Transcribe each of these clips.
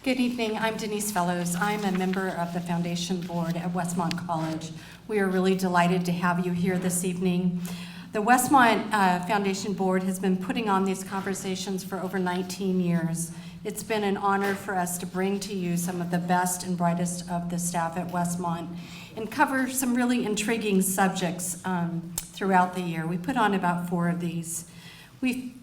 Good evening. I'm Denise Fellows. I'm a member of the Foundation Board at Westmont College. We are really delighted to have you here this evening. The Westmont Foundation Board has been putting on these conversations for over 19 years. It's been an honor for us to bring to you some of the best and brightest of the staff at Westmont and cover some really intriguing subjects throughout the year. We put on about 4 of these. We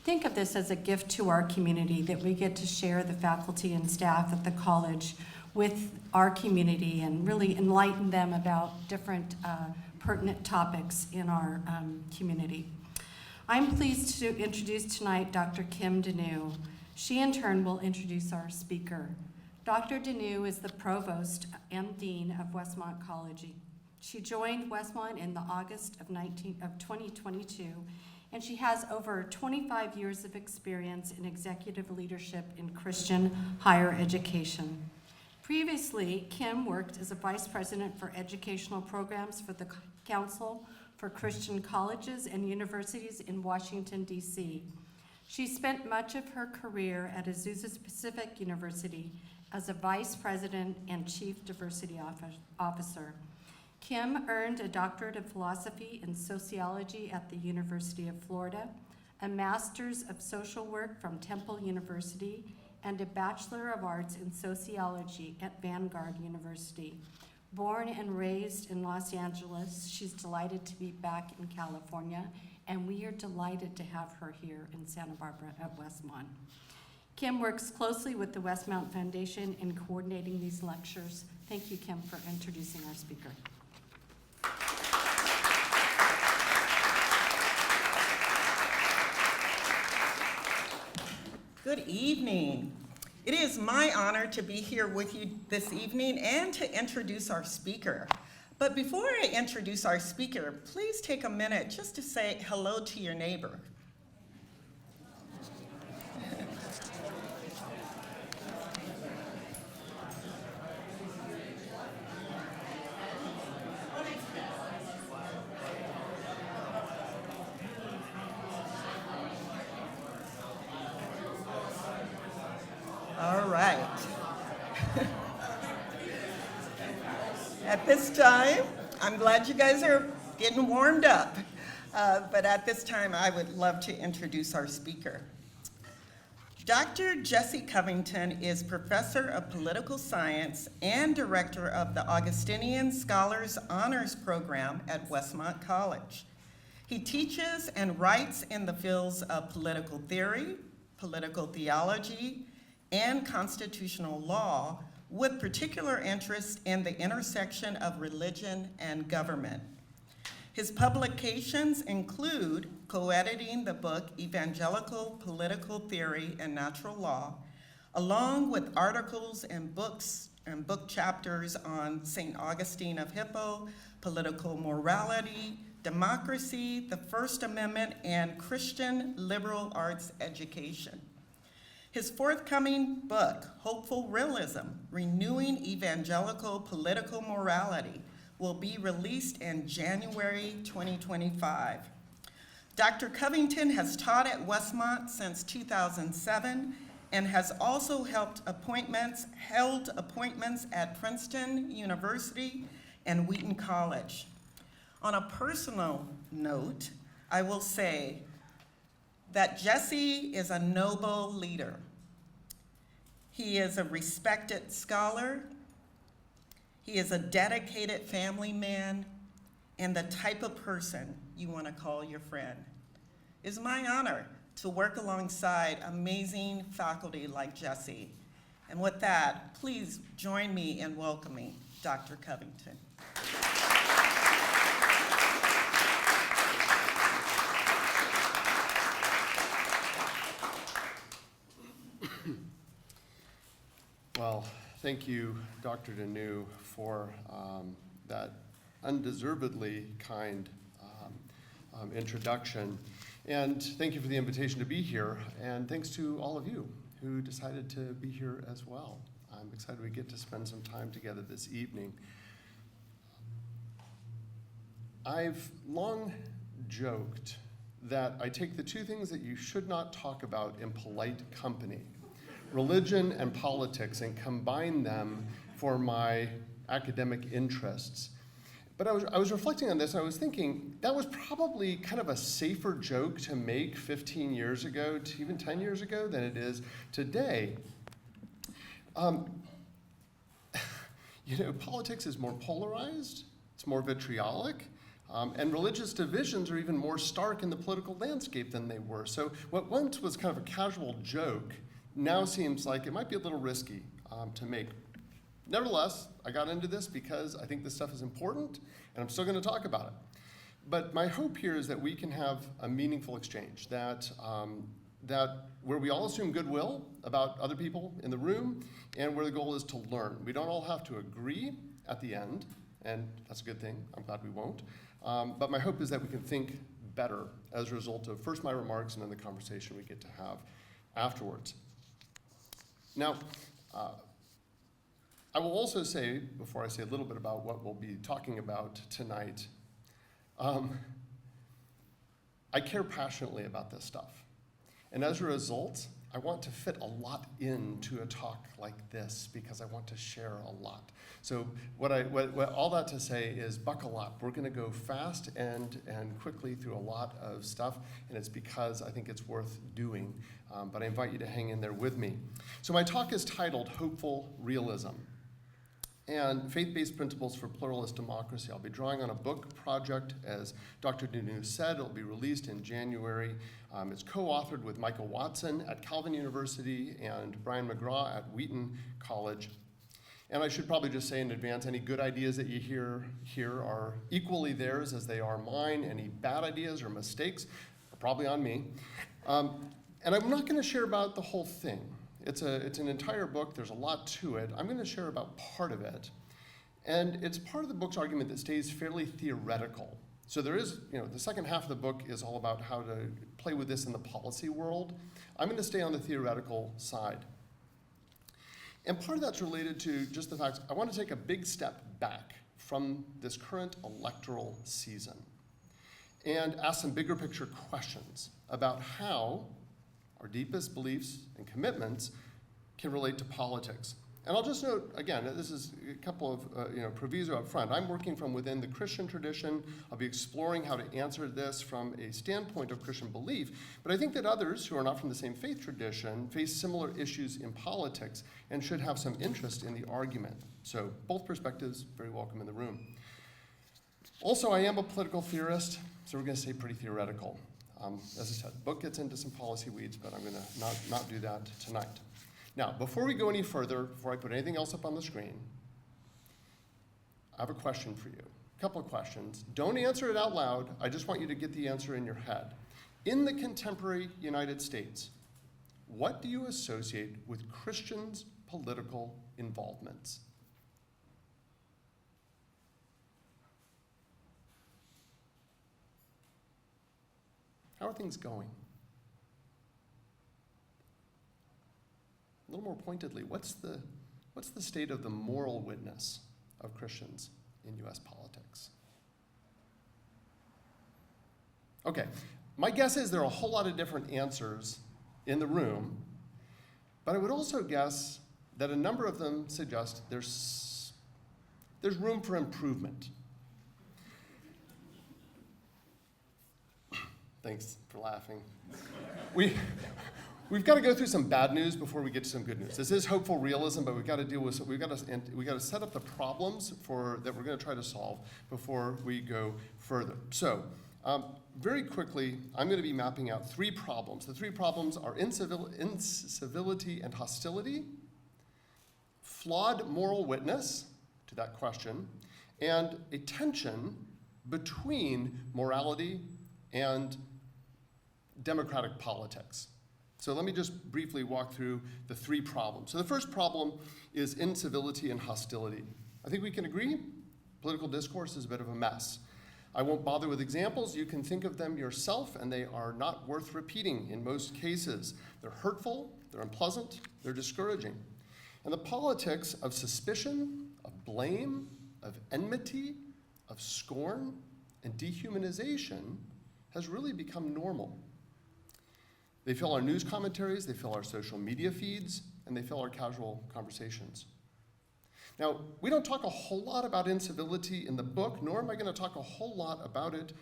think of this as a gift to our community that we get to share the faculty and staff at the college with our community and really enlighten them about different pertinent topics in our community. I'm pleased to introduce tonight Dr. Kim Deneau. She in turn will introduce our speaker. Dr. Deneau is the provost and dean of Westmont College. She joined Westmont in the August of 2022, and she has over 25 years of experience in executive leadership in Christian higher education. Previously, Kim worked as a vice president for educational programs for the Council for Christian Colleges and Universities in Washington, D.C. She spent much of her career at Azusa Pacific University as a vice president and chief diversity officer. Kim earned a doctorate of philosophy and sociology at the University of Florida, a master's of social work from Temple University, and a Bachelor of Arts in sociology at Vanguard University. Born and raised in Los Angeles, she's delighted to be back in California, and we are delighted to have her here in Santa Barbara at Westmont. Kim works closely with the Westmont Foundation in coordinating these lectures. Thank you, Kim, for introducing our speaker. Good evening. It is my honor to be here with you this evening and to introduce our speaker. But before I introduce our speaker, please take a minute just to say hello to your neighbor. All right. At this time, I'm glad you guys are getting warmed up. But at this time, I would love to introduce our speaker. Dr. Jesse Covington is professor of political science and director of the Augustinian Scholars Honors Program at Westmont College. He teaches and writes in the fields of political theory, political theology, and constitutional law, with particular interest in the intersection of religion and government. His publications include co-editing the book Evangelical Political Theory and Natural Law, along with articles and books and book chapters on St. Augustine of Hippo, political morality, democracy, the First Amendment, and Christian liberal arts education. His forthcoming book, Hopeful Realism, Renewing Evangelical Political Morality, will be released in January 2025. Dr. Covington has taught at Westmont since 2007 and has also held appointments at Princeton University and Wheaton College. On a personal note, I will say that Jesse is a noble leader. He is a respected scholar. He is a dedicated family man and the type of person you want to call your friend. It's my honor to work alongside amazing faculty like Jesse. And with that, please join me in welcoming Dr. Covington. Well, thank you, Dr. Deneau, for that undeservedly kind introduction. And thank you for the invitation to be here. And thanks to all of you who decided to be here as well. I'm excited we get to spend some time together this evening. I've long joked that I take the two things that you should not talk about in polite company religion and politics and combine them for my academic interests. But I was reflecting on this, and I was thinking that was probably kind of a safer joke to make 15 years ago, to even 10 years ago, than it is today. Politics is more polarized, it's more vitriolic, and religious divisions are even more stark in the political landscape than they were. So what once was kind of a casual joke now seems like it might be a little risky to make. Nevertheless, I got into this because I think this stuff is important, and I'm still going to talk about it. But my hope here is that we can have a meaningful exchange, that where we all assume goodwill about other people in the room, and where the goal is to learn. We don't all have to agree at the end, and that's a good thing. I'm glad we won't. But my hope is that we can think better as a result of first my remarks and then the conversation we get to have afterwards. Now, I will also say, before I say a little bit about what we'll be talking about tonight, I care passionately about this stuff. And as a result, I want to fit a lot into a talk like this because I want to share a lot. So what all that to say is buckle up. We're going to go fast and quickly through a lot of stuff, and it's because I think it's worth doing. But I invite you to hang in there with me. So my talk is titled Hopeful Realism and Faith-Based Principles for Pluralist Democracy. I'll be drawing on a book project, as Dr. Danu said. It'll be released in January. It's co-authored with Micah Watson at Calvin University and Bryan McGraw at Wheaton College. And I should probably just say in advance, any good ideas that you hear here are equally theirs as they are mine. Any bad ideas or mistakes are probably on me. And I'm not going to share about the whole thing. It's an entire book. There's a lot to it. I'm going to share about part of it. And it's part of the book's argument that stays fairly theoretical. So there is, the second half of the book is all about how to play with this in the policy world. I'm going to stay on the theoretical side. And part of that's related to just the fact I want to take a big step back from this current electoral season and ask some bigger picture questions about how our deepest beliefs and commitments can relate to politics. And I'll just note, again, this is a couple of proviso up front. I'm working from within the Christian tradition. I'll be exploring how to answer this from a standpoint of Christian belief. But I think that others who are not from the same faith tradition face similar issues in politics and should have some interest in the argument. So both perspectives very welcome in the room. Also, I am a political theorist, so we're going to stay pretty theoretical. As I said, the book gets into some policy weeds, but I'm going to not do that tonight. Now, before we go any further, before I put anything else up on the screen, I have a question for you. A couple of questions. Don't answer it out loud. I just want you to get the answer in your head. In the contemporary United States, what do you associate with Christians' political involvements? How are things going? A little more pointedly, what's the state of the moral witness of Christians in U.S. politics? Okay, my guess is there are a whole lot of different answers in the room, but I would also guess that a number of them suggest there's room for improvement. Thanks for laughing. We've got to go through some bad news before we get to some good news. This is hopeful realism, but we've got to set up the problems that we're going to try to solve before we go further. So, very quickly, I'm going to be mapping out three problems. The three problems are incivility and hostility, flawed moral witness to that question, and a tension between morality and democratic politics. So let me just briefly walk through the three problems. So the first problem is incivility and hostility. I think we can agree political discourse is a bit of a mess. I won't bother with examples. You can think of them yourself, and they are not worth repeating in most cases. They're hurtful, they're unpleasant, they're discouraging. And the politics of suspicion, of blame, of enmity, of scorn, and dehumanization has really become normal. They fill our news commentaries, they fill our social media feeds, and they fill our casual conversations. Now, we don't talk a whole lot about incivility in the book, nor am I going to talk a whole lot about it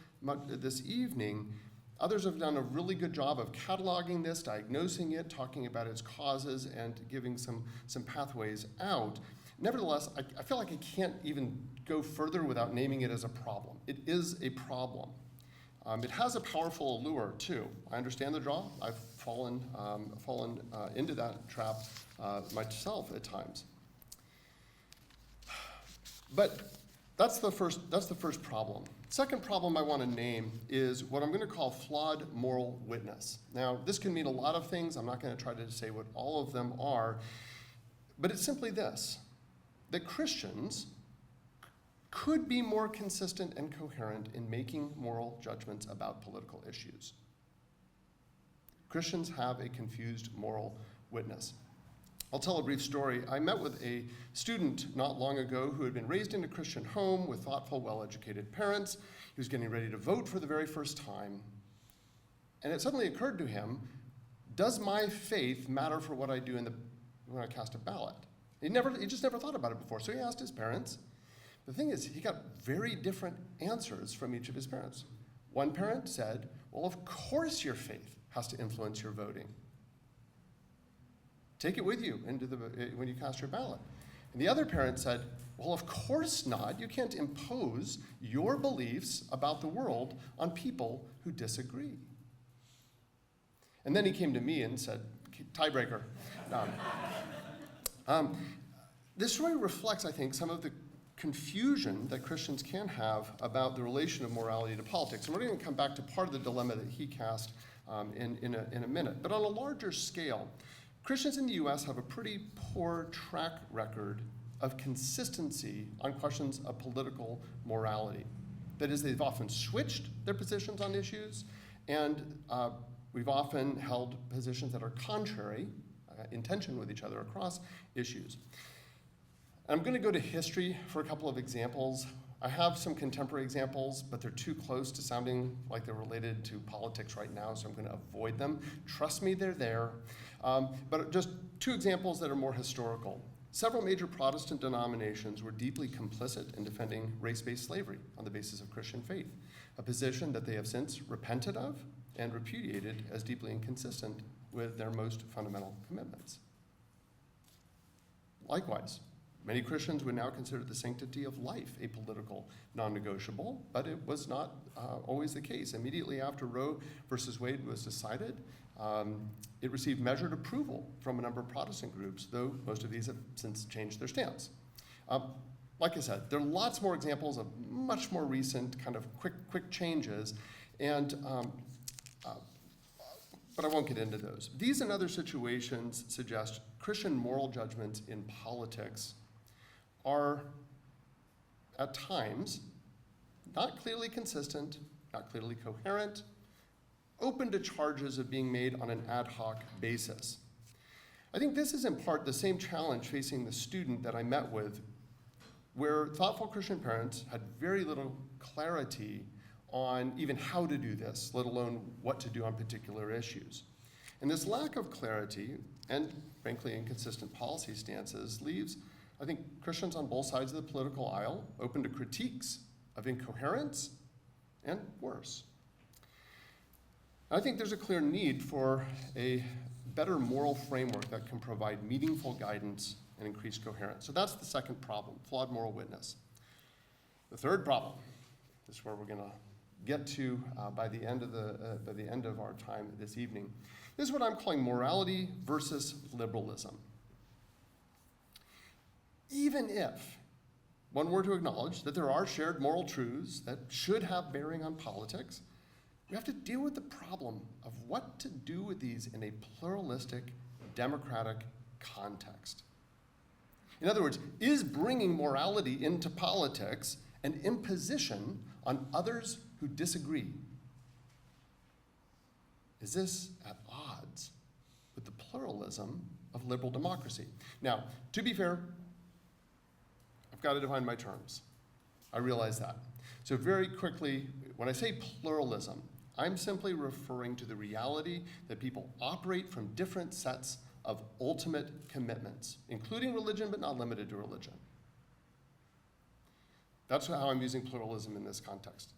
this evening. Others have done a really good job of cataloging this, diagnosing it, talking about its causes, and giving some pathways out. Nevertheless, I feel like I can't even go further without naming it as a problem. It is a problem. It has a powerful allure, too. I understand the draw. I've fallen into that trap myself at times. But that's the first problem. Second problem I want to name is what I'm going to call flawed moral witness. Now, this can mean a lot of things. I'm not going to try to say what all of them are, but it's simply this, that Christians could be more consistent and coherent in making moral judgments about political issues. Christians have a confused moral witness. I'll tell a brief story. I met with a student not long ago who had been raised in a Christian home with thoughtful, well-educated parents. He was getting ready to vote for the very first time. And it suddenly occurred to him, does my faith matter for what I do when I cast a ballot? He just never thought about it before. So he asked his parents. The thing is, he got very different answers from each of his parents. One parent said, well, of course your faith has to influence your voting. Take it with you when you cast your ballot. And the other parent said, well, of course not. You can't impose your beliefs about the world on people who disagree. And then he came to me and said, tiebreaker. This story reflects, I think, some of the confusion that Christians can have about the relation of morality to politics. And we're going to come back to part of the dilemma that he cast in a minute. But on a larger scale, Christians in the U.S. have a pretty poor track record of consistency on questions of political morality. That is, they've often switched their positions on issues, and we've often held positions that are contrary, in tension with each other across issues. I'm going to go to history for a couple of examples. I have some contemporary examples, but they're too close to sounding like they're related to politics right now, so I'm going to avoid them. Trust me, they're there. But just two examples that are more historical. Several major Protestant denominations were deeply complicit in defending race-based slavery on the basis of Christian faith, a position that they have since repented of and repudiated as deeply inconsistent with their most fundamental commitments. Likewise, many Christians would now consider the sanctity of life a political non-negotiable, but it was not always the case. Immediately after Roe versus Wade was decided, it received measured approval from a number of Protestant groups, though most of these have since changed their stance. Like I said, there are lots more examples of much more recent kind of quick changes, and but I won't get into those. These and other situations suggest Christian moral judgments in politics are, at times, not clearly consistent, not clearly coherent, open to charges of being made on an ad hoc basis. I think this is in part the same challenge facing the student that I met with, where thoughtful Christian parents had very little clarity on even how to do this, let alone what to do on particular issues. And this lack of clarity and, frankly, inconsistent policy stances leaves, I think, Christians on both sides of the political aisle open to critiques of incoherence and worse. I think there's a clear need for a better moral framework that can provide meaningful guidance and increased coherence. So that's the second problem, flawed moral witness. The third problem, this is where we're going to get to by the end of our time this evening. This is what I'm calling morality versus liberalism. Even if one were to acknowledge that there are shared moral truths that should have bearing on politics, we have to deal with the problem of what to do with these in a pluralistic, democratic context. In other words, is bringing morality into politics an imposition on others who disagree? Is this at odds with the pluralism of liberal democracy? Now, to be fair, I've got to define my terms. I realize that. So very quickly, when I say pluralism, I'm simply referring to the reality that people operate from different sets of ultimate commitments, including religion but not limited to religion. That's how I'm using pluralism in this context.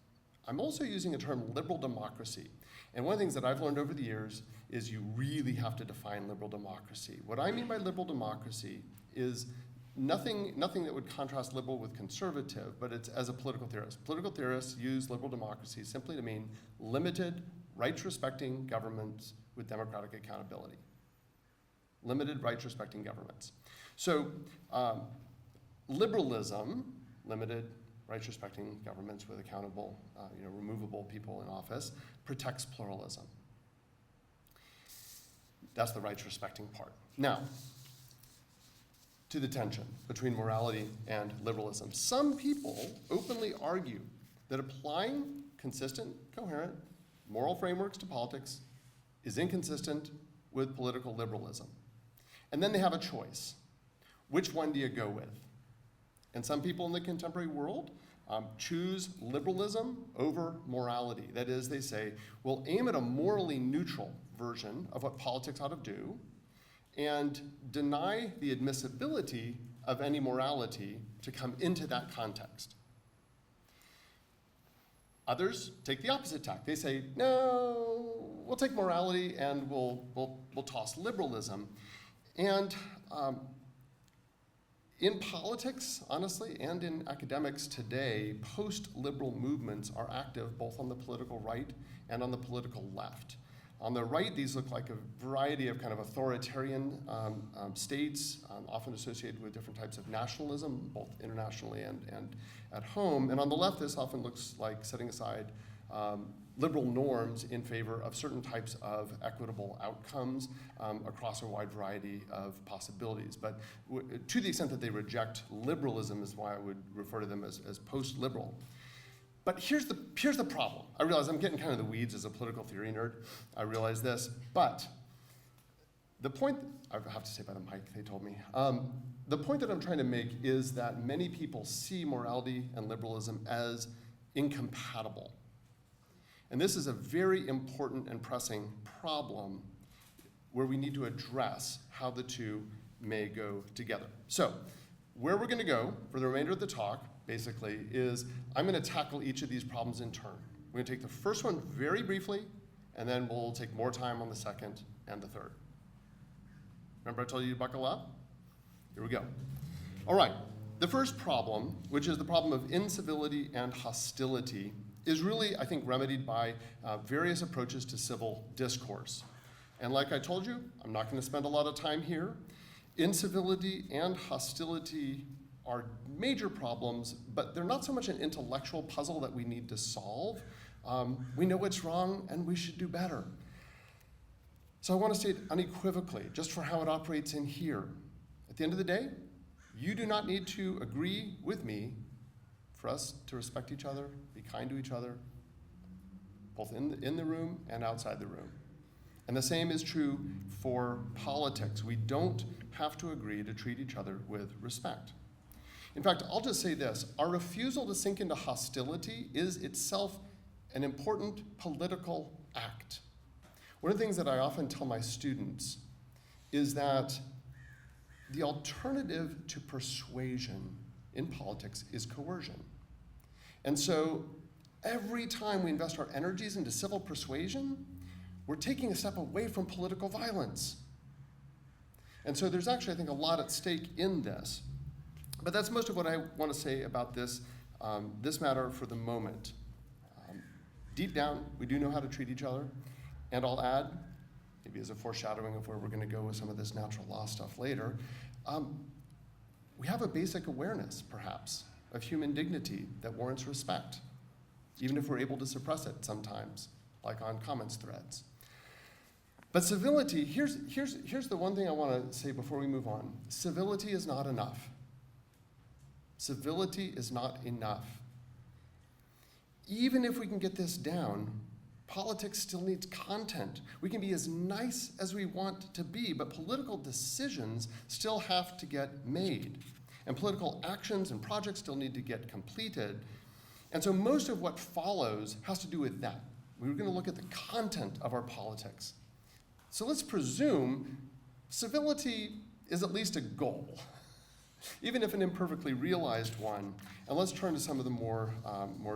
I'm also using a term, liberal democracy. And one of the things that I've learned over the years is you really have to define liberal democracy. What I mean by liberal democracy is nothing that would contrast liberal with conservative, but it's as a political theorist. Political theorists use liberal democracy simply to mean limited, rights-respecting governments with democratic accountability. Limited, rights-respecting governments. So liberalism, limited, rights-respecting governments with accountable, removable people in office, protects pluralism. That's the rights-respecting part. Now, to the tension between morality and liberalism. Some people openly argue that applying consistent, coherent, moral frameworks to politics is inconsistent with political liberalism. And then they have a choice. Which one do you go with? And some people in the contemporary world choose liberalism over morality. That is, they say, we'll aim at a morally neutral version of what politics ought to do and deny the admissibility of any morality to come into that context. Others take the opposite tack. They say, no, we'll take morality and we'll toss liberalism. And in politics, honestly, and in academics today, post-liberal movements are active both on the political right and on the political left. On the right, these look like a variety of kind of authoritarian states, often associated with different types of nationalism, both internationally and at home. And on the left, this often looks like setting aside liberal norms in favor of certain types of equitable outcomes across a wide variety of possibilities. But to the extent that they reject liberalism is why I would refer to them as post-liberal. But here's the problem. I realize I'm getting kind of the weeds as a political theory nerd. I realize this. But the point, I have to say by the mic, they told me. The point that I'm trying to make is that many people see morality and liberalism as incompatible. And this is a very important and pressing problem where we need to address how the two may go together. So, where we're going to go for the remainder of the talk, basically, is I'm going to tackle each of these problems in turn. We're going to take the first one very briefly, and then we'll take more time on the second and the third. Remember I told you to buckle up? Here we go. All right, the first problem, which is the problem of incivility and hostility, is really, I think, remedied by various approaches to civil discourse. And like I told you, I'm not going to spend a lot of time here. Incivility and hostility are major problems, but they're not so much an intellectual puzzle that we need to solve. We know what's wrong, and we should do better. So I want to state unequivocally, just for how it operates in here. At the end of the day, you do not need to agree with me for us to respect each other, be kind to each other, both in the room and outside the room. And the same is true for politics. We don't have to agree to treat each other with respect. In fact, I'll just say this. Our refusal to sink into hostility is itself an important political act. One of the things that I often tell my students is that the alternative to persuasion in politics is coercion. And so every time we invest our energies into civil persuasion, we're taking a step away from political violence. And so there's actually, I think, a lot at stake in this. But that's most of what I want to say about this matter for the moment. Deep down, we do know how to treat each other. And I'll add, maybe as a foreshadowing of where we're going to go with some of this natural law stuff later, we have a basic awareness, perhaps, of human dignity that warrants respect, even if we're able to suppress it sometimes, like on comments threads. But civility, here's the one thing I want to say before we move on. Civility is not enough. Civility is not enough. Even if we can get this down, politics still needs content. We can be as nice as we want to be, but political decisions still have to get made. And political actions and projects still need to get completed. And so most of what follows has to do with that. We're going to look at the content of our politics. So let's presume civility is at least a goal, even if an imperfectly realized one. And let's turn to some of the more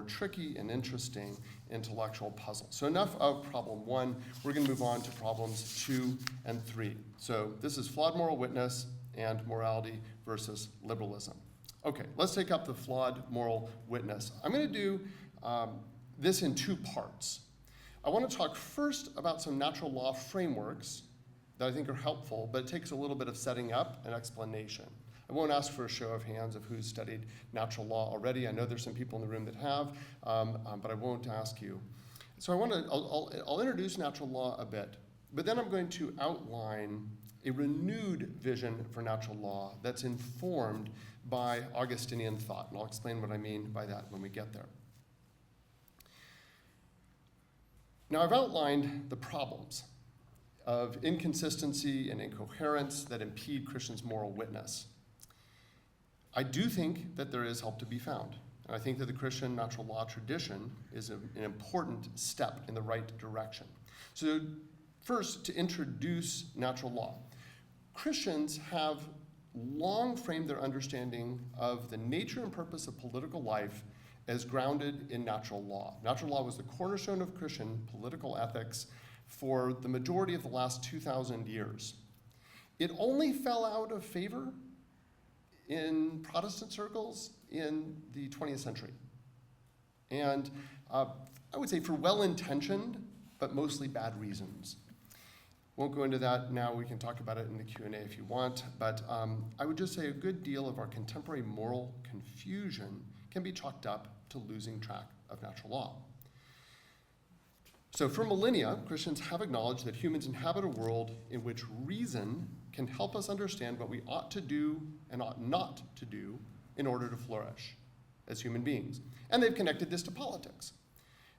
tricky and interesting intellectual puzzles. So enough of problem 1. We're going to move on to problems 2 and 3. So this is flawed moral witness and morality versus liberalism. Okay, let's take up the flawed moral witness. I'm going to do this in 2 parts. I want to talk first about some natural law frameworks that I think are helpful, but it takes a little bit of setting up and explanation. I won't ask for a show of hands of who's studied natural law already. I know there's some people in the room that have, but I won't ask you. So I'll introduce natural law a bit, but then I'm going to outline a renewed vision for natural law that's informed by Augustinian thought, and I'll explain what I mean by that when we get there. Now, I've outlined the problems of inconsistency and incoherence that impede Christians' moral witness. I do think that there is help to be found, and I think that the Christian natural law tradition is an important step in the right direction. So first, to introduce natural law. Christians have long framed their understanding of the nature and purpose of political life as grounded in natural law. Natural law was the cornerstone of Christian political ethics for the majority of the last 2,000 years. It only fell out of favor in Protestant circles in the 20th century. And I would say for well-intentioned, but mostly bad reasons. Won't go into that now. We can talk about it in the Q&A if you want. But I would just say a good deal of our contemporary moral confusion can be chalked up to losing track of natural law. So for millennia, Christians have acknowledged that humans inhabit a world in which reason can help us understand what we ought to do and ought not to do in order to flourish as human beings. And they've connected this to politics.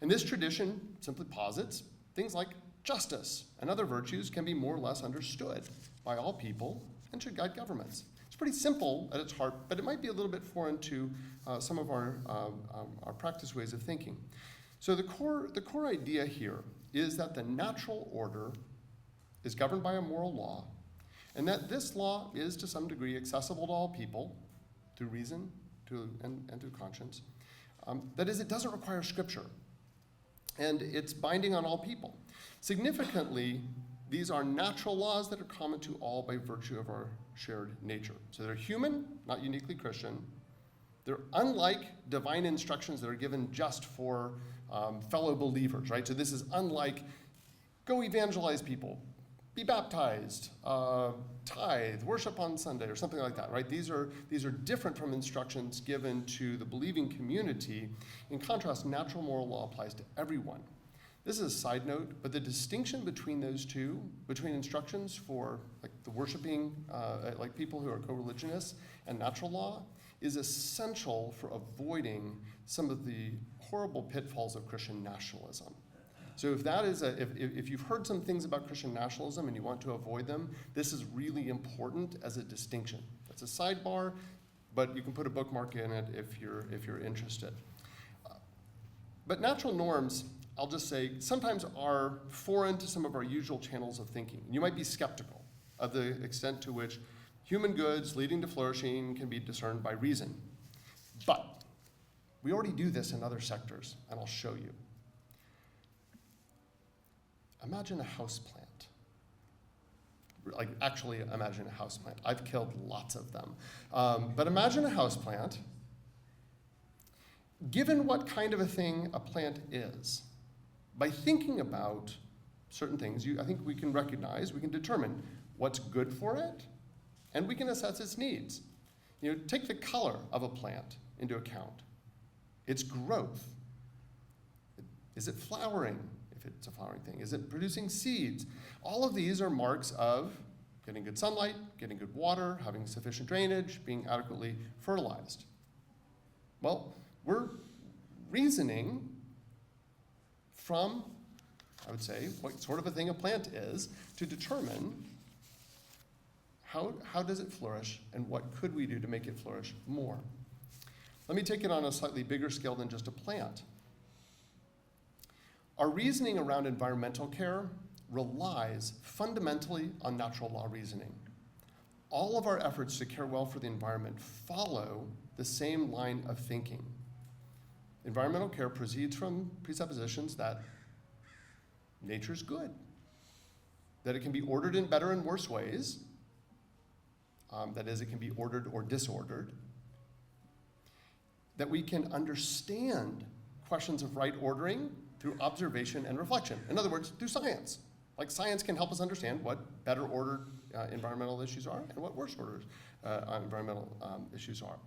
And this tradition simply posits things like justice and other virtues can be more or less understood by all people and should guide governments. It's pretty simple at its heart, but it might be a little bit foreign to some of our practice ways of thinking. So the core idea here is that the natural order is governed by a moral law, and that this law is to some degree accessible to all people through reason and through conscience. That is, it doesn't require scripture, and it's binding on all people. Significantly, these are natural laws that are common to all by virtue of our shared nature. So they're human, not uniquely Christian. They're unlike divine instructions that are given just for fellow believers, right? So this is unlike go evangelize people, be baptized, tithe, worship on Sunday, or something like that, right? These are different from instructions given to the believing community. In contrast, natural moral law applies to everyone. This is a side note, but the distinction between those two, between instructions for like the worshiping, like people who are co-religionists, and natural law, is essential for avoiding some of the horrible pitfalls of Christian nationalism. So if you've heard some things about Christian nationalism and you want to avoid them, this is really important as a distinction. It's a sidebar, but you can put a bookmark in it if you're interested. But natural norms, I'll just say, sometimes are foreign to some of our usual channels of thinking. You might be skeptical of the extent to which human goods leading to flourishing can be discerned by reason. But we already do this in other sectors, and I'll show you. Imagine a houseplant. Like, actually imagine a houseplant. I've killed lots of them. But imagine a houseplant. Given what kind of a thing a plant is, by thinking about certain things, I think we can recognize, we can determine what's good for it, and we can assess its needs. Take the color of a plant into account. Its growth. Is it flowering, if it's a flowering thing? Is it producing seeds? All of these are marks of getting good sunlight, getting good water, having sufficient drainage, being adequately fertilized. Well, we're reasoning from, I would say, what sort of a thing a plant is to determine how does it flourish and what could we do to make it flourish more. Let me take it on a slightly bigger scale than just a plant. Our reasoning around environmental care relies fundamentally on natural law reasoning. All of our efforts to care well for the environment follow the same line of thinking. Environmental care proceeds from presuppositions that nature's good, that it can be ordered in better and worse ways, that is, it can be ordered or disordered, that we can understand questions of right ordering through observation and reflection. In other words, through science. Like science can help us understand what better ordered environmental issues are and what worse ordered environmental issues are.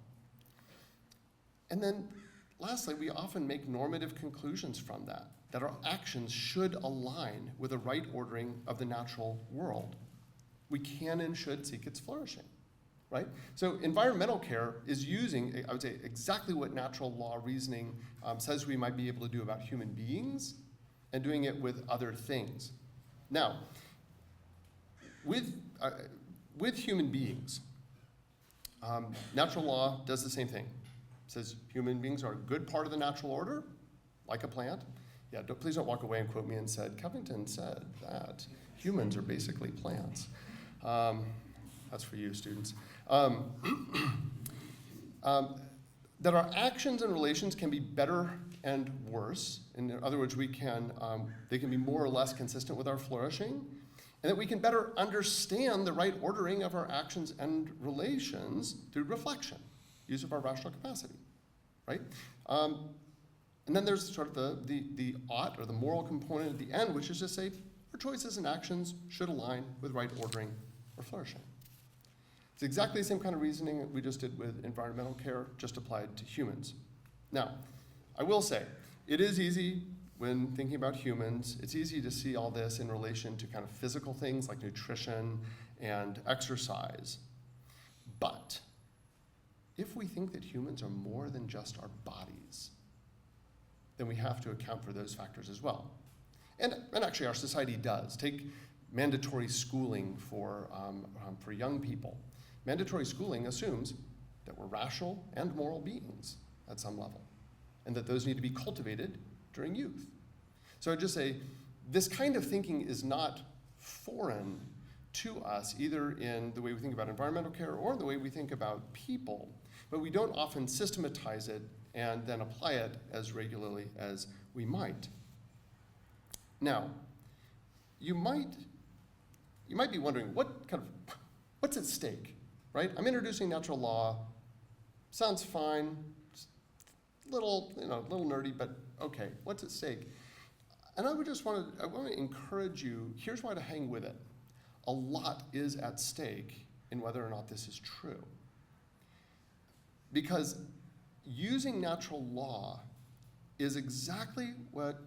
And then lastly, we often make normative conclusions from that our actions should align with a right ordering of the natural world. We can and should seek its flourishing, right? So environmental care is using, I would say, exactly what natural law reasoning says we might be able to do about human beings and doing it with other things. Now, with human beings, natural law does the same thing. It says human beings are a good part of the natural order, like a plant. Yeah, please don't walk away and quote me and said, Covington said that humans are basically plants. That's for you, students. That our actions and relations can be better and worse. In other words, they can be more or less consistent with our flourishing, and that we can better understand the right ordering of our actions and relations through reflection, use of our rational capacity, right? And then there's sort of the ought or the moral component at the end, which is to say our choices and actions should align with right ordering or flourishing. It's exactly the same kind of reasoning that we just did with environmental care, just applied to humans. Now, I will say, it is easy when thinking about humans, it's easy to see all this in relation to kind of physical things like nutrition and exercise. But if we think that humans are more than just our bodies, then we have to account for those factors as well. And actually our society does. Take mandatory schooling for young people. Mandatory schooling assumes that we're rational and moral beings at some level, and that those need to be cultivated during youth. So I'd just say, this kind of thinking is not foreign to us, either in the way we think about environmental care or the way we think about people, but we don't often systematize it and then apply it as regularly as we might. Now, you might be wondering, what's at stake, right? I'm introducing natural law, sounds fine, a little nerdy, but okay, what's at stake? And I want to encourage you, here's why to hang with it. A lot is at stake in whether or not this is true. Because using natural law is exactly what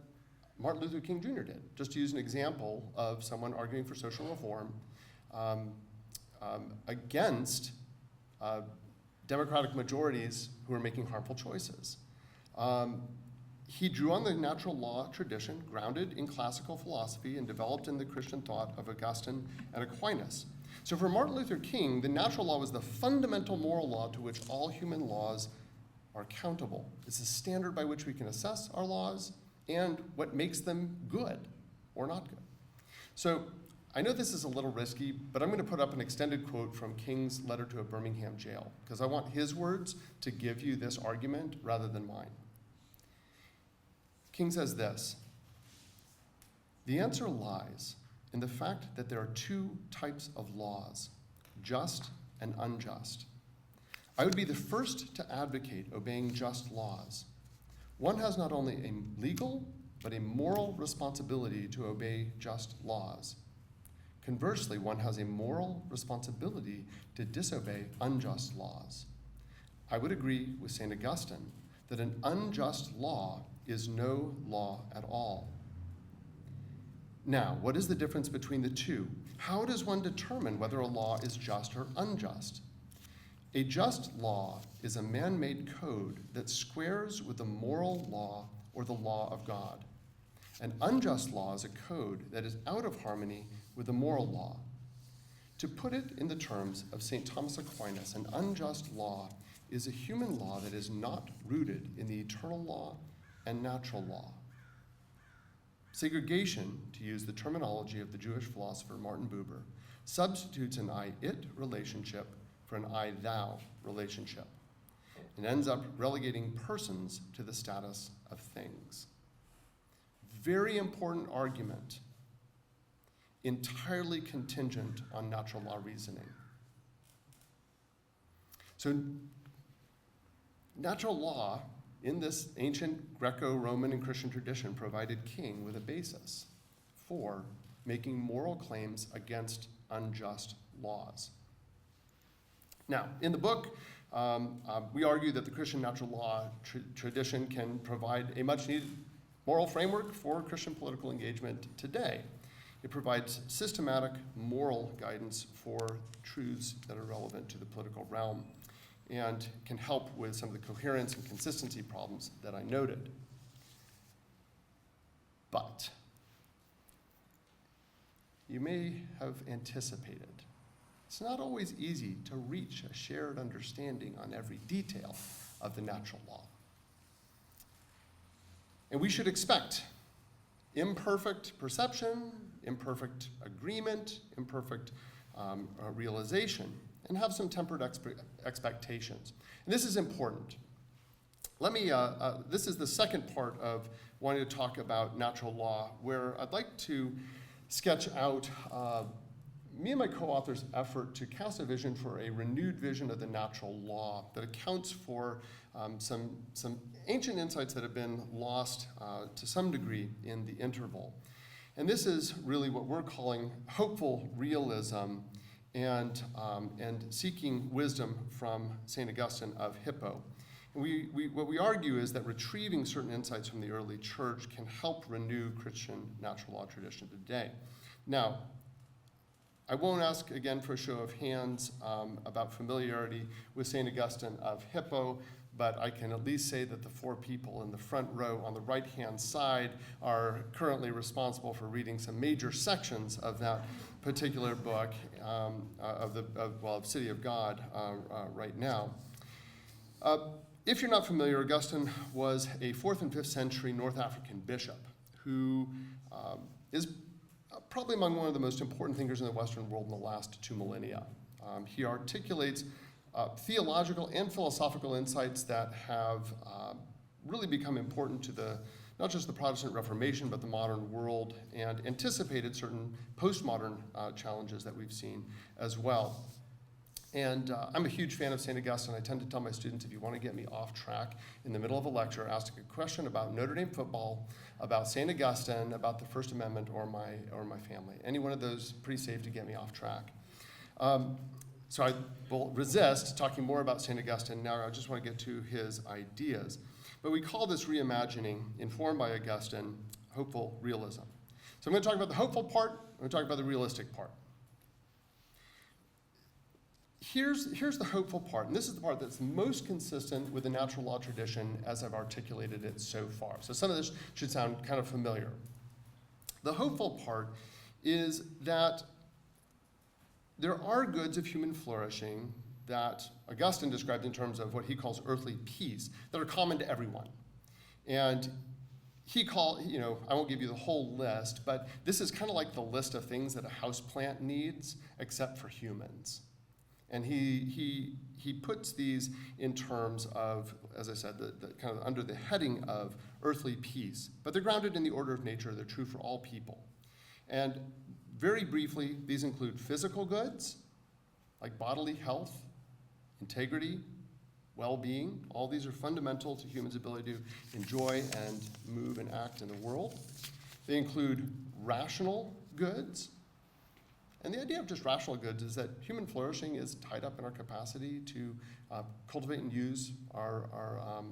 Martin Luther King Jr. did. Just to use an example of someone arguing for social reform against democratic majorities who are making harmful choices. He drew on the natural law tradition grounded in classical philosophy and developed in the Christian thought of Augustine and Aquinas. So for Martin Luther King, the natural law was the fundamental moral law to which all human laws are accountable. It's the standard by which we can assess our laws and what makes them good or not good. So I know this is a little risky, but I'm going to put up an extended quote from King's letter to a Birmingham jail, because I want his words to give you this argument rather than mine. King says this: "The answer lies in the fact that there are two types of laws, just and unjust. I would be the first to advocate obeying just laws. One has not only a legal, but a moral responsibility to obey just laws. Conversely, one has a moral responsibility to disobey unjust laws. I would agree with St. Augustine that an unjust law is no law at all. Now, what is the difference between the two? How does one determine whether a law is just or unjust? A just law is a man-made code that squares with the moral law or the law of God. An unjust law is a code that is out of harmony with the moral law. To put it in the terms of St. Thomas Aquinas, an unjust law is a human law that is not rooted in the eternal law and natural law." Segregation, to use the terminology of the Jewish philosopher Martin Buber, substitutes an I-it relationship for an I-thou relationship, and ends up relegating persons to the status of things. Very important argument, entirely contingent on natural law reasoning. So natural law, in this ancient Greco-Roman and Christian tradition, provided king with a basis for making moral claims against unjust laws. Now, in the book, we argue that the Christian natural law tradition can provide a much-needed moral framework for Christian political engagement today. It provides systematic moral guidance for truths that are relevant to the political realm and can help with some of the coherence and consistency problems that I noted. But you may have anticipated it's not always easy to reach a shared understanding on every detail of the natural law. And we should expect imperfect perception, imperfect agreement, imperfect realization, and have some tempered expectations. And this is important. This is the second part of wanting to talk about natural law, where I'd like to sketch out me and my co-author's effort to cast a vision for a renewed vision of the natural law that accounts for some ancient insights that have been lost to some degree in the interval. And this is really what we're calling hopeful realism and seeking wisdom from St. Augustine of Hippo. And what we argue is that retrieving certain insights from the early church can help renew Christian natural law tradition today. Now, I won't ask again for a show of hands about familiarity with St. Augustine of Hippo, but I can at least say that the four people in the front row on the right-hand side are currently responsible for reading some major sections of that particular book of City of God right now. If you're not familiar, Augustine was a 4th and 5th century North African bishop who is probably among one of the most important thinkers in the Western world in the last 2 millennia. He articulates theological and philosophical insights that have really become important to not just the Protestant Reformation, but the modern world, and anticipated certain postmodern challenges that we've seen as well. And I'm a huge fan of St. Augustine. I tend to tell my students, if you want to get me off track in the middle of a lecture, ask a question about Notre Dame football, about St. Augustine, about the First Amendment, or my family. Any one of those, pretty safe to get me off track. So I will resist talking more about St. Augustine now. I just want to get to his ideas. But we call this reimagining, informed by Augustine, hopeful realism. So I'm going to talk about the hopeful part. I'm going to talk about the realistic part. Here's the hopeful part, and this is the part that's most consistent with the natural law tradition as I've articulated it so far. So some of this should sound kind of familiar. The hopeful part is that there are goods of human flourishing that Augustine described in terms of what he calls earthly peace that are common to everyone. And I won't give you the whole list, but this is kind of like the list of things that a houseplant needs, except for humans. And he puts these in terms of, as I said, the kind of under the heading of earthly peace. But they're grounded in the order of nature. They're true for all people. And very briefly, these include physical goods, like bodily health, integrity, well-being. All these are fundamental to humans' ability to enjoy and move and act in the world. They include rational goods. And the idea of just rational goods is that human flourishing is tied up in our capacity to cultivate and use our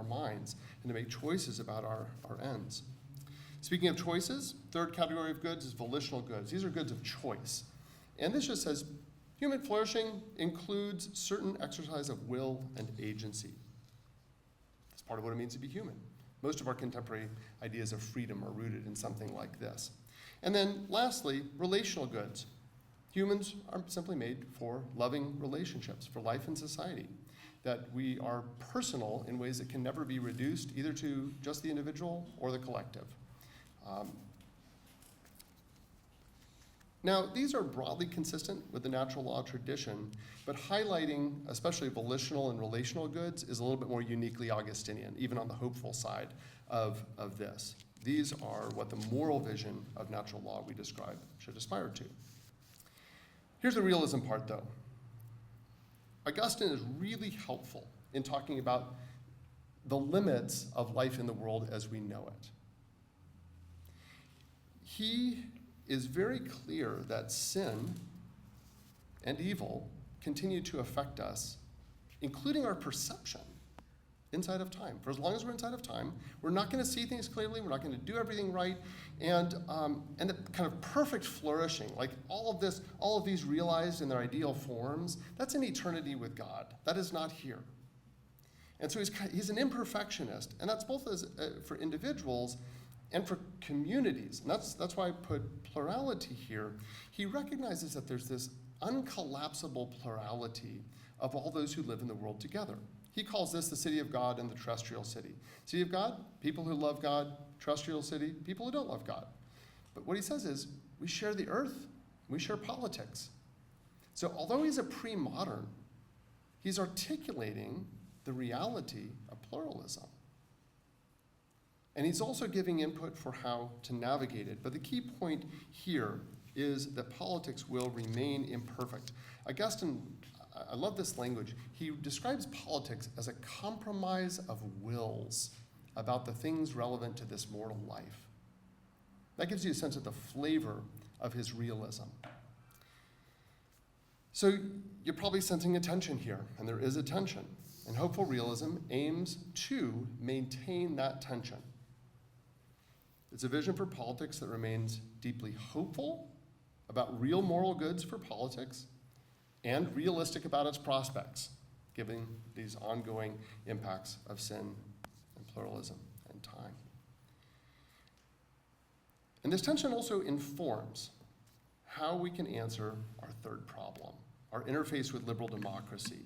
minds and to make choices about our ends. Speaking of choices, third category of goods is volitional goods. These are goods of choice. And this just says human flourishing includes certain exercise of will and agency. That's part of what it means to be human. Most of our contemporary ideas of freedom are rooted in something like this. And then lastly, relational goods. Humans are simply made for loving relationships, for life in society, that we are personal in ways that can never be reduced either to just the individual or the collective. Now, these are broadly consistent with the natural law tradition, but highlighting especially volitional and relational goods is a little bit more uniquely Augustinian, even on the hopeful side of this. These are what the moral vision of natural law we describe should aspire to. Here's the realism part, though. Augustine is really helpful in talking about the limits of life in the world as we know it. He is very clear that sin and evil continue to affect us, including our perception inside of time. For as long as we're inside of time, we're not going to see things clearly, we're not going to do everything right, and the kind of perfect flourishing, like all of these realized in their ideal forms, that's in eternity with God. That is not here. And so he's an imperfectionist, and that's both for individuals and for communities. And that's why I put plurality here. He recognizes that there's this uncollapsible plurality of all those who live in the world together. He calls this the city of God and the terrestrial city. City of God, people who love God; terrestrial city, people who don't love God. But what he says is, we share the earth, we share politics. So although he's a pre-modern, he's articulating the reality of pluralism. And he's also giving input for how to navigate it. But the key point here is that politics will remain imperfect. Augustine, I love this language. He describes politics as a compromise of wills about the things relevant to this mortal life. That gives you a sense of the flavor of his realism. So you're probably sensing a tension here, and there is a tension. And hopeful realism aims to maintain that tension. It's a vision for politics that remains deeply hopeful about real moral goods for politics and realistic about its prospects, given these ongoing impacts of sin and pluralism and time. And this tension also informs how we can answer our third problem, our interface with liberal democracy.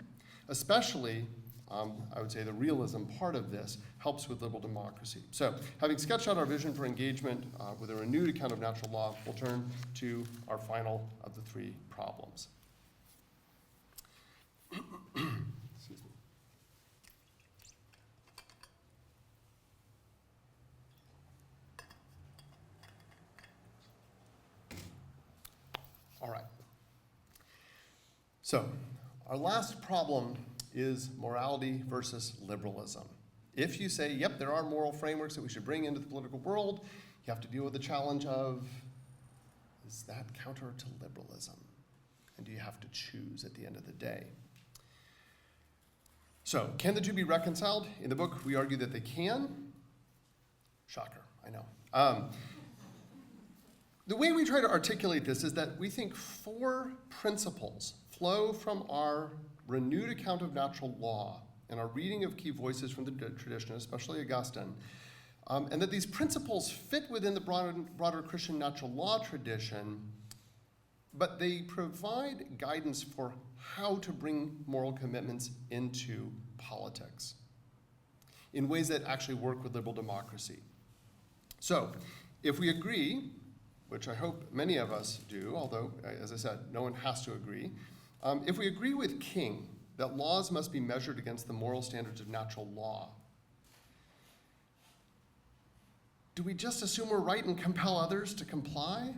Especially, I would say the realism part of this helps with liberal democracy. So, having sketched out our vision for engagement with a renewed account of natural law, we'll turn to our final of the three problems. Excuse me. All right. So, our last problem is morality versus liberalism. If you say, yep, there are moral frameworks that we should bring into the political world, you have to deal with the challenge of, is that counter to liberalism? And do you have to choose at the end of the day? So, can the two be reconciled? In the book, we argue that they can. Shocker, I know. The way we try to articulate this is that we think four principles flow from our renewed account of natural law and our reading of key voices from the tradition, especially Augustine, and that these principles fit within the broader Christian natural law tradition, but they provide guidance for how to bring moral commitments into politics in ways that actually work with liberal democracy. So, if we agree, which I hope many of us do, although, as I said, no one has to agree, if we agree with King that laws must be measured against the moral standards of natural law, do we just assume we're right and compel others to comply?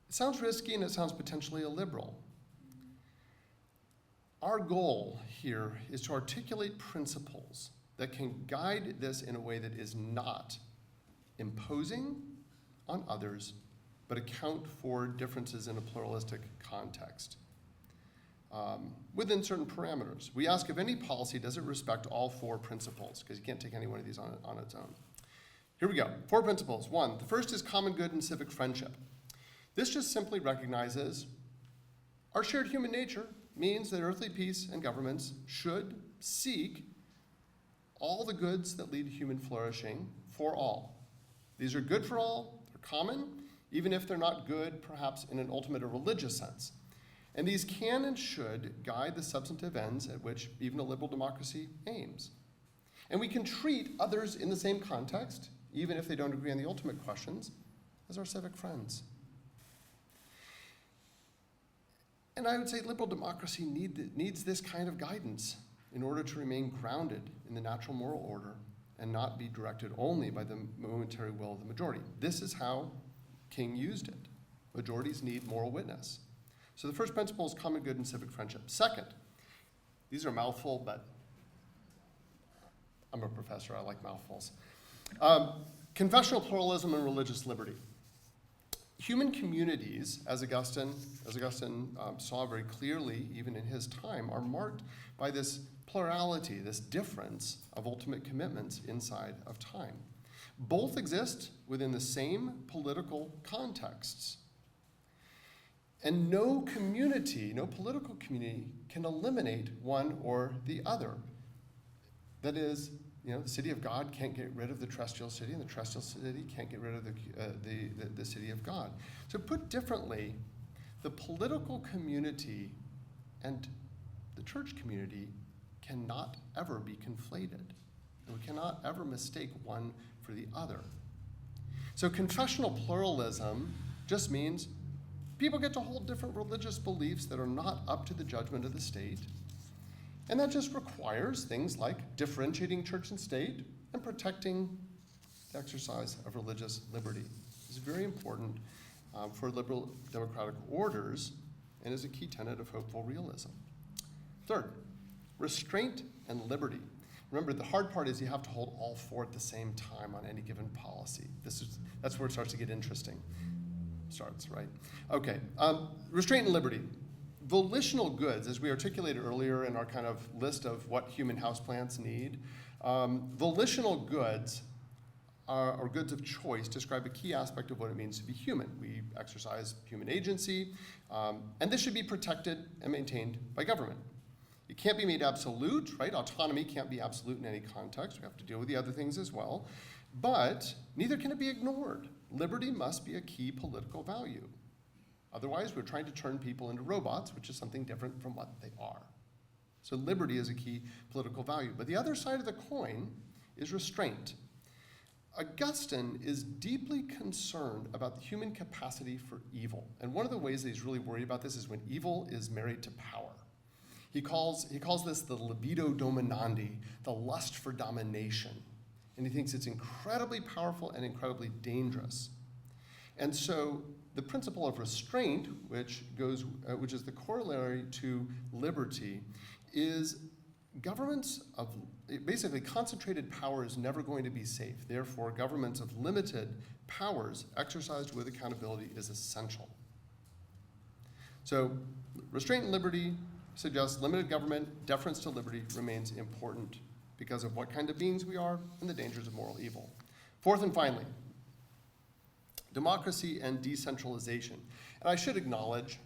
It sounds risky and it sounds potentially illiberal. Our goal here is to articulate principles that can guide this in a way that is not imposing on others, but account for differences in a pluralistic context. Within certain parameters. We ask if any policy does it respect all four principles, because you can't take any one of these on its own. Here we go. Four principles. One, the first is common good and civic friendship. This just simply recognizes our shared human nature means that earthly peace and governments should seek all the goods that lead to human flourishing for all. These are good for all, they're common, even if they're not good, perhaps in an ultimate or religious sense. And these can and should guide the substantive ends at which even a liberal democracy aims. And we can treat others in the same context, even if they don't agree on the ultimate questions, as our civic friends. And I would say liberal democracy needs this kind of guidance in order to remain grounded in the natural moral order and not be directed only by the momentary will of the majority. This is how King used it. Majorities need moral witness. So the first principle is common good and civic friendship. Second, these are a mouthful, but I'm a professor, I like mouthfuls. Confessional pluralism and religious liberty. Human communities, as Augustine saw very clearly, even in his time, are marked by this plurality, this difference of ultimate commitments inside of time. Both exist within the same political contexts. And no community, no political community, can eliminate one or the other. That is, the city of God can't get rid of the terrestrial city, and the terrestrial city can't get rid of the city of God. So put differently, the political community and the church community cannot ever be conflated. And we cannot ever mistake one for the other. So confessional pluralism just means people get to hold different religious beliefs that are not up to the judgment of the state. And that just requires things like differentiating church and state and protecting the exercise of religious liberty. It's very important for liberal democratic orders and is a key tenet of hopeful realism. Third, restraint and liberty. Remember, the hard part is you have to hold all four at the same time on any given policy. That's where it starts to get interesting. Right? Okay, restraint and liberty. Volitional goods, as we articulated earlier in our kind of list of what human houseplants need, volitional goods or goods of choice describe a key aspect of what it means to be human. We exercise human agency, and this should be protected and maintained by government. It can't be made absolute, right? Autonomy can't be absolute in any context. We have to deal with the other things as well. But neither can it be ignored. Liberty must be a key political value. Otherwise, we're trying to turn people into robots, which is something different from what they are. So liberty is a key political value. But the other side of the coin is restraint. Augustine is deeply concerned about the human capacity for evil. And one of the ways that he's really worried about this is when evil is married to power. He calls this the libido dominandi, the lust for domination. And he thinks it's incredibly powerful and incredibly dangerous. And so the principle of restraint, which is the corollary to liberty, is governments of basically concentrated power is never going to be safe. Therefore, governments of limited powers exercised with accountability is essential. So restraint and liberty suggests limited government, deference to liberty remains important because of what kind of beings we are and the dangers of moral evil. Fourth and finally, democracy and decentralization. And I should acknowledge,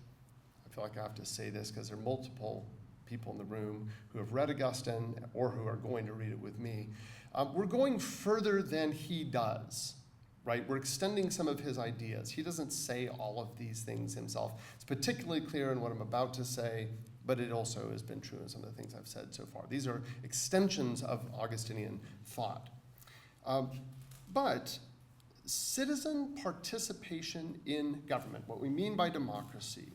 I feel like I have to say this because there are multiple people in the room who have read Augustine or who are going to read it with me. We're going further than he does, right? We're extending some of his ideas. He doesn't say all of these things himself. It's particularly clear in what I'm about to say, but it also has been true in some of the things I've said so far. These are extensions of Augustinian thought. But citizen participation in government, what we mean by democracy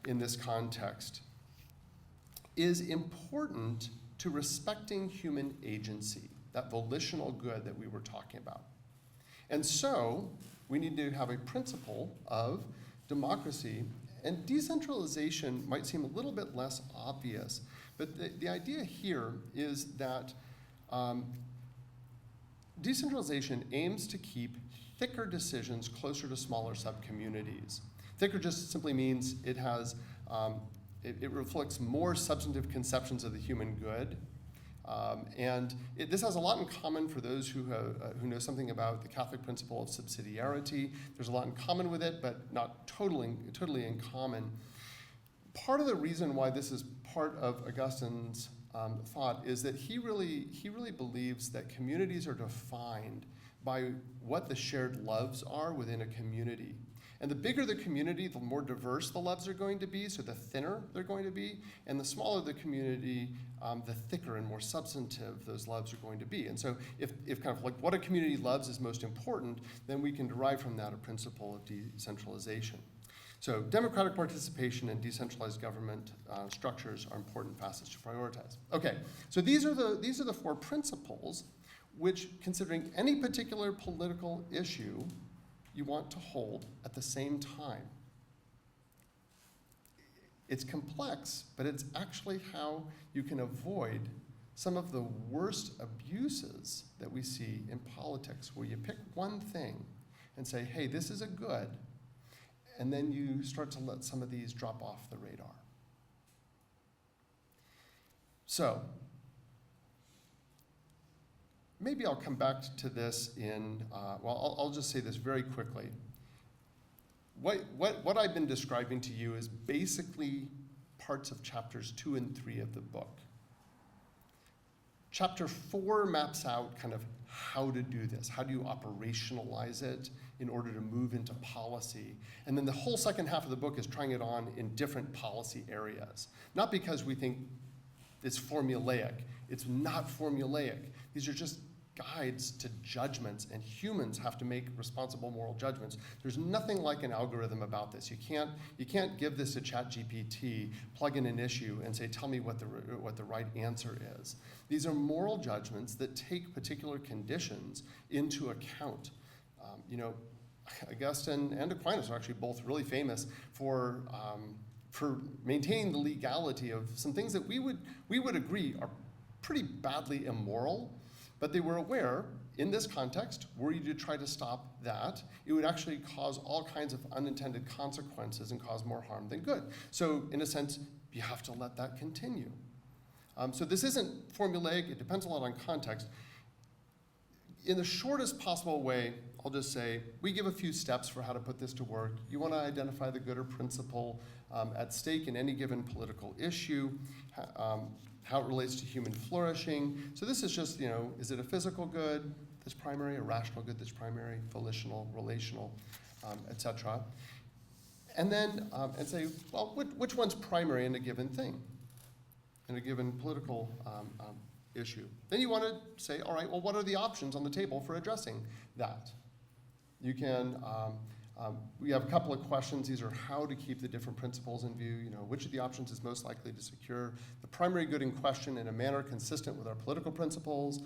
in this context, is important to respecting human agency, that volitional good that we were talking about. And so we need to have a principle of democracy, and decentralization might seem a little bit less obvious, but the idea here is that decentralization aims to keep thicker decisions closer to smaller subcommunities. Thicker just simply means it has it reflects more substantive conceptions of the human good. This has a lot in common for those who know something about the Catholic principle of subsidiarity. There's a lot in common with it, but not totally in common. Part of the reason why this is part of Augustine's thought is that he really believes that communities are defined by what the shared loves are within a community. And the bigger the community, the more diverse the loves are going to be, so the thinner they're going to be. And the smaller the community, the thicker and more substantive those loves are going to be. And so if kind of like what a community loves is most important, then we can derive from that a principle of decentralization. So democratic participation and decentralized government structures are important facets to prioritize. Okay, so these are the 4 principles which, considering any particular political issue, you want to hold at the same time. It's complex, but it's actually how you can avoid some of the worst abuses that we see in politics, where you pick one thing and say, hey, this is a good, and then you start to let some of these drop off the radar. So, maybe I'll come back to this in, I'll just say this very quickly. What I've been describing to you is basically parts of chapters 2 and 3 of the book. Chapter 4 maps out kind of how to do this. How do you operationalize it in order to move into policy? And then the whole second half of the book is trying it on in different policy areas. Not because we think it's formulaic. It's not formulaic. These are just guides to judgments, and humans have to make responsible moral judgments. There's nothing like an algorithm about this. You can't give this to ChatGPT, plug in an issue, and say, tell me what the right answer is. These are moral judgments that take particular conditions into account. Augustine and Aquinas are actually both really famous for maintaining the legality of some things that we would agree are pretty badly immoral. But they were aware, in this context, were you to try to stop that, it would actually cause all kinds of unintended consequences and cause more harm than good. So, in a sense, you have to let that continue. So this isn't formulaic. It depends a lot on context. In the shortest possible way, I'll just say, we give a few steps for how to put this to work. You want to identify the good or principle at stake in any given political issue, how it relates to human flourishing. So this is just, is it a physical good that's primary, a rational good that's primary, volitional, relational, etc. And then, and say, well, which one's primary in a given thing, in a given political issue? Then you want to say, all right, well, what are the options on the table for addressing that? You can, we have a couple of questions. These are how to keep the different principles in view. Which of the options is most likely to secure the primary good in question in a manner consistent with our political principles?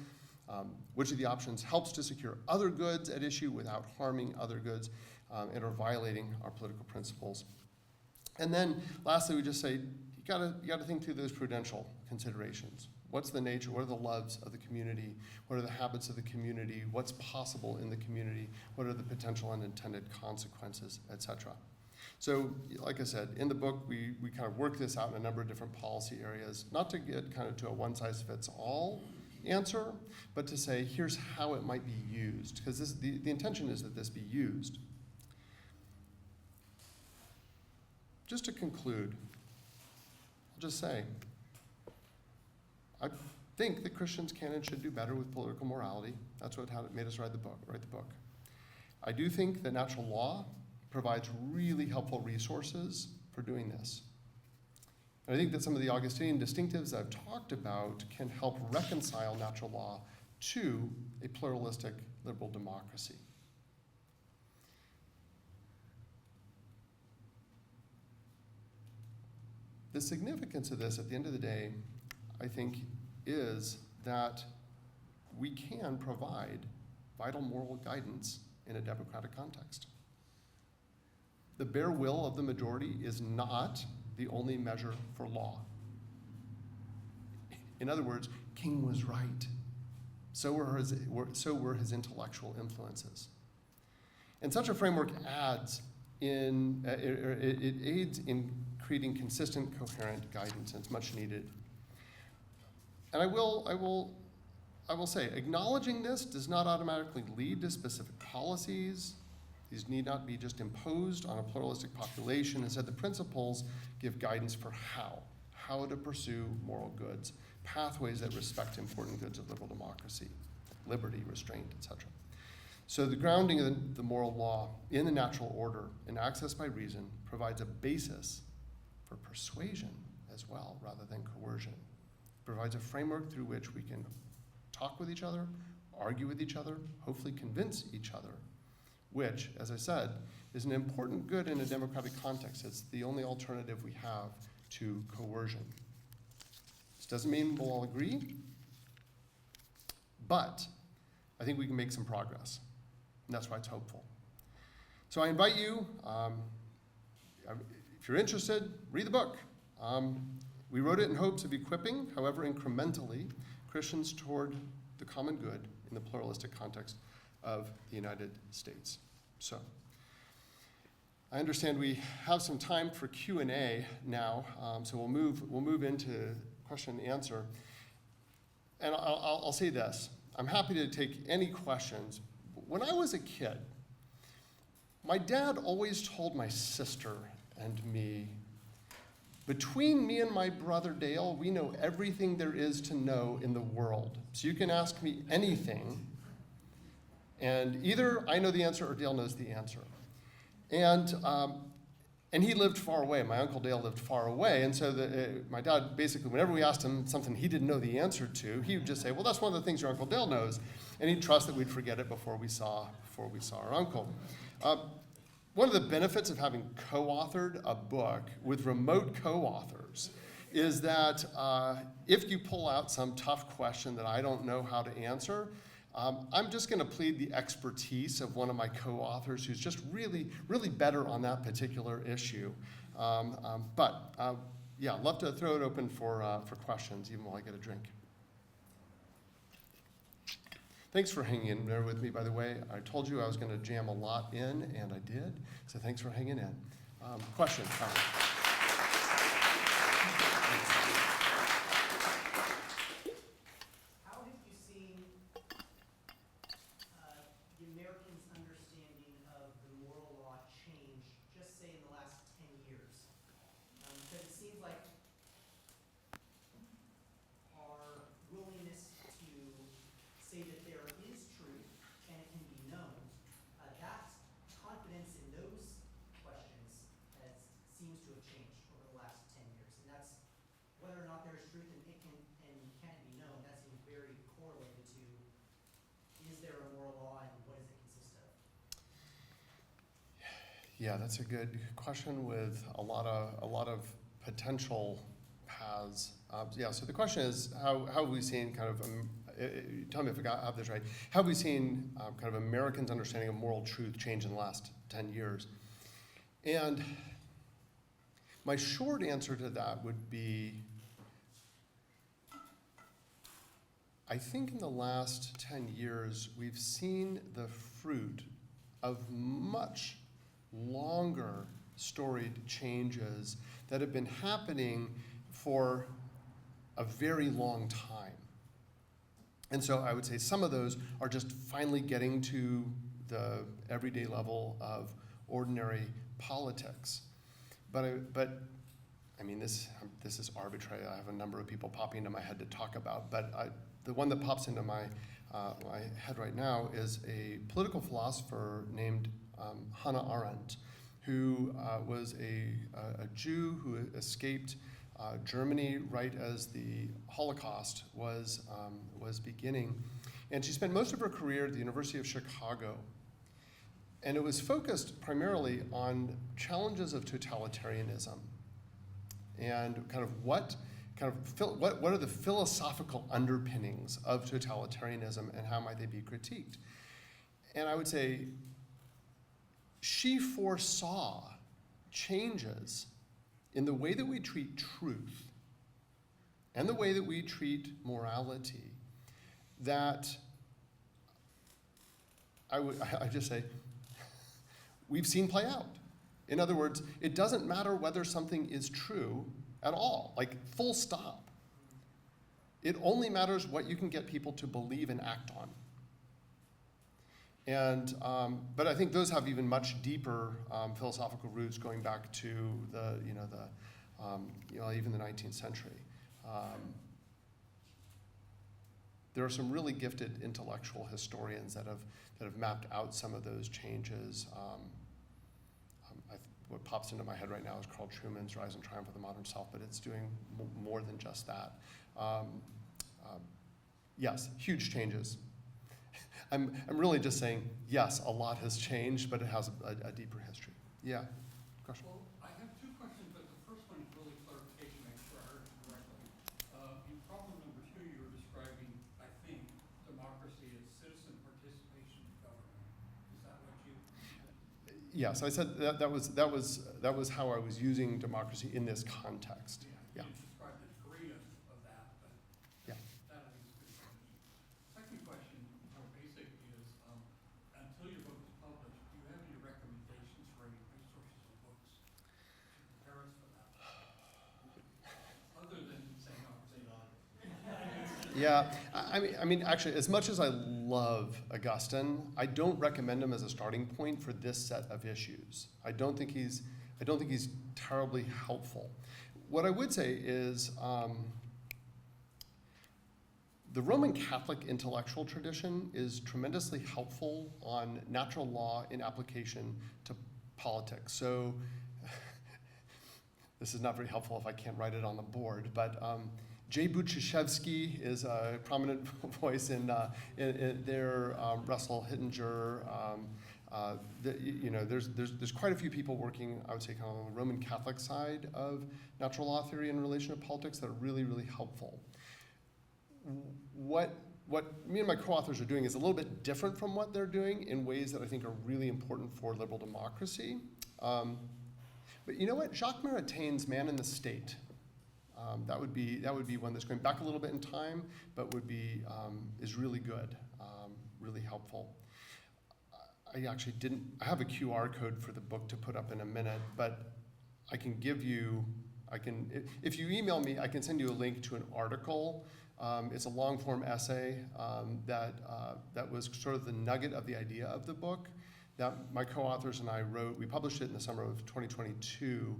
Which of the options helps to secure other goods at issue without harming other goods and or violating our political principles? And then lastly, we just say, you gotta think through those prudential considerations. What's the nature? What are the loves of the community? What are the habits of the community? What's possible in the community? What are the potential unintended consequences, etc.? So, like I said, in the book, we kind of work this out in a number of different policy areas, not to get kind of to a one-size-fits-all answer, but to say, here's how it might be used, because the intention is that this be used. Just to conclude, I'll just say, I think that Christians can and should do better with political morality. That's what made us write the book. I do think that natural law provides really helpful resources for doing this. And I think that some of the Augustinian distinctives I've talked about can help reconcile natural law to a pluralistic liberal democracy. The significance of this, at the end of the day, I think, is that we can provide vital moral guidance in a democratic context. The bare will of the majority is not the only measure for law. In other words, King was right. So were his intellectual influences. And such a framework aids in creating consistent, coherent guidance, and it's much needed. And I will say, acknowledging this does not automatically lead to specific policies. These need not be just imposed on a pluralistic population. Instead, the principles give guidance for how to pursue moral goods, pathways that respect important goods of liberal democracy, liberty, restraint, etc. So the grounding of the moral law in the natural order and access by reason provides a basis for persuasion as well, rather than coercion. Provides a framework through which we can talk with each other, argue with each other, hopefully convince each other which, as I said, is an important good in a democratic context. It's the only alternative we have to coercion. This doesn't mean we'll all agree, but I think we can make some progress, and that's why it's hopeful. So I invite you, if you're interested, read the book. We wrote it in hopes of equipping, however incrementally, Christians toward the common good in the pluralistic context of the United States. So, I understand we have some time for Q&A now, so we'll move into question and answer. And I'll say this, I'm happy to take any questions. When I was a kid, my dad always told my sister and me, between me and my brother Dale, we know everything there is to know in the world. So you can ask me anything, and either I know the answer or Dale knows the answer. And he lived far away. My Uncle Dale lived far away, and so my dad basically, whenever we asked him something he didn't know the answer to, he would just say, well, that's one of the things your Uncle Dale knows, and he'd trust that we'd forget it before we saw our uncle. One of the benefits of having co-authored a book with remote co-authors is that if you pull out some tough question that I don't know how to answer, I'm just going to plead the expertise of one of my co-authors who's just really, really better on that particular issue. Yeah, I'd love to throw it open for questions, even while I get a drink. Thanks for hanging in there with me, by the way. I told you I was going to jam a lot in, and I did, so thanks for hanging in. Question? How have you seen the Americans' understanding of the moral law change, just say in the last 10 years? Because it seems like our willingness to say that there is truth and it can be known, that confidence in those questions seems to have changed over the last 10 years. And that's whether or not there is truth and it can be known, that seems very correlated to, is there a moral law and what does it consist of? Yeah, that's a good question with a lot of potential paths. Yeah, so the question is, how have we seen kind of, tell me if I have this right, how have we seen kind of Americans' understanding of moral truth change in the last 10 years? And my short answer to that would be, I think in the last 10 years, we've seen the fruit of much longer storied changes that have been happening for a very long time. And so I would say some of those are just finally getting to the everyday level of ordinary politics. But I mean, this is arbitrary. I have a number of people popping into my head to talk about, but the one that pops into my head right now is a political philosopher named Hannah Arendt, who was a Jew who escaped Germany right as the Holocaust was beginning. And she spent most of her career at the University of Chicago. And it was focused primarily on challenges of totalitarianism and kind of what are the philosophical underpinnings of totalitarianism and how might they be critiqued. And I would say she foresaw changes in the way that we treat truth and the way that we treat morality that I just say we've seen play out. In other words, it doesn't matter whether something is true at all, like full stop. It only matters what you can get people to believe and act on. And but I think those have even much deeper philosophical roots, going back to even the 19th century. There are some really gifted intellectual historians that have mapped out some of those changes. What pops into my head right now is Carl Truman's Rise and Triumph of the Modern Self, but it's doing more than just that. Yes, huge changes. I'm really just saying, yes, a lot has changed, but it has a deeper history. Yeah, question? Well, I have two questions, but the first one is really clarification, make sure I heard you correctly. In problem number 2, you were describing, I think, democracy as citizen participation in government. Is that what you said? Yes, I said that was how I was using democracy in this context. Yeah. You described the degree of that, but Yeah. that I think is good information. Second question, more basic, is until your book is published, do you have any recommendations for any resources or books to prepare us for that? Other than saying Yeah, I mean, actually, as much as I love Augustine, I don't recommend him as a starting point for this set of issues. I don't think he's terribly helpful. What I would say is the Roman Catholic intellectual tradition is tremendously helpful on natural law in application to politics. So this is not very helpful if I can't write it on the board, but J. Buczyszewski is a prominent voice in there. Russell Hittinger. There's quite a few people working, I would say, kind of on the Roman Catholic side of natural law theory in relation to politics that are really, really helpful. What me and my co-authors are doing is a little bit different from what they're doing in ways that I think are really important for liberal democracy. But you know what? Jacques Maritain's Man in the State. That would be one that's going back a little bit in time, but is really good, really helpful. I have a QR code for the book to put up in a minute, but I can give you, if you email me, I can send you a link to an article. It's a long form essay that was sort of the nugget of the idea of the book that my co-authors and I wrote. We published it in the summer of 2022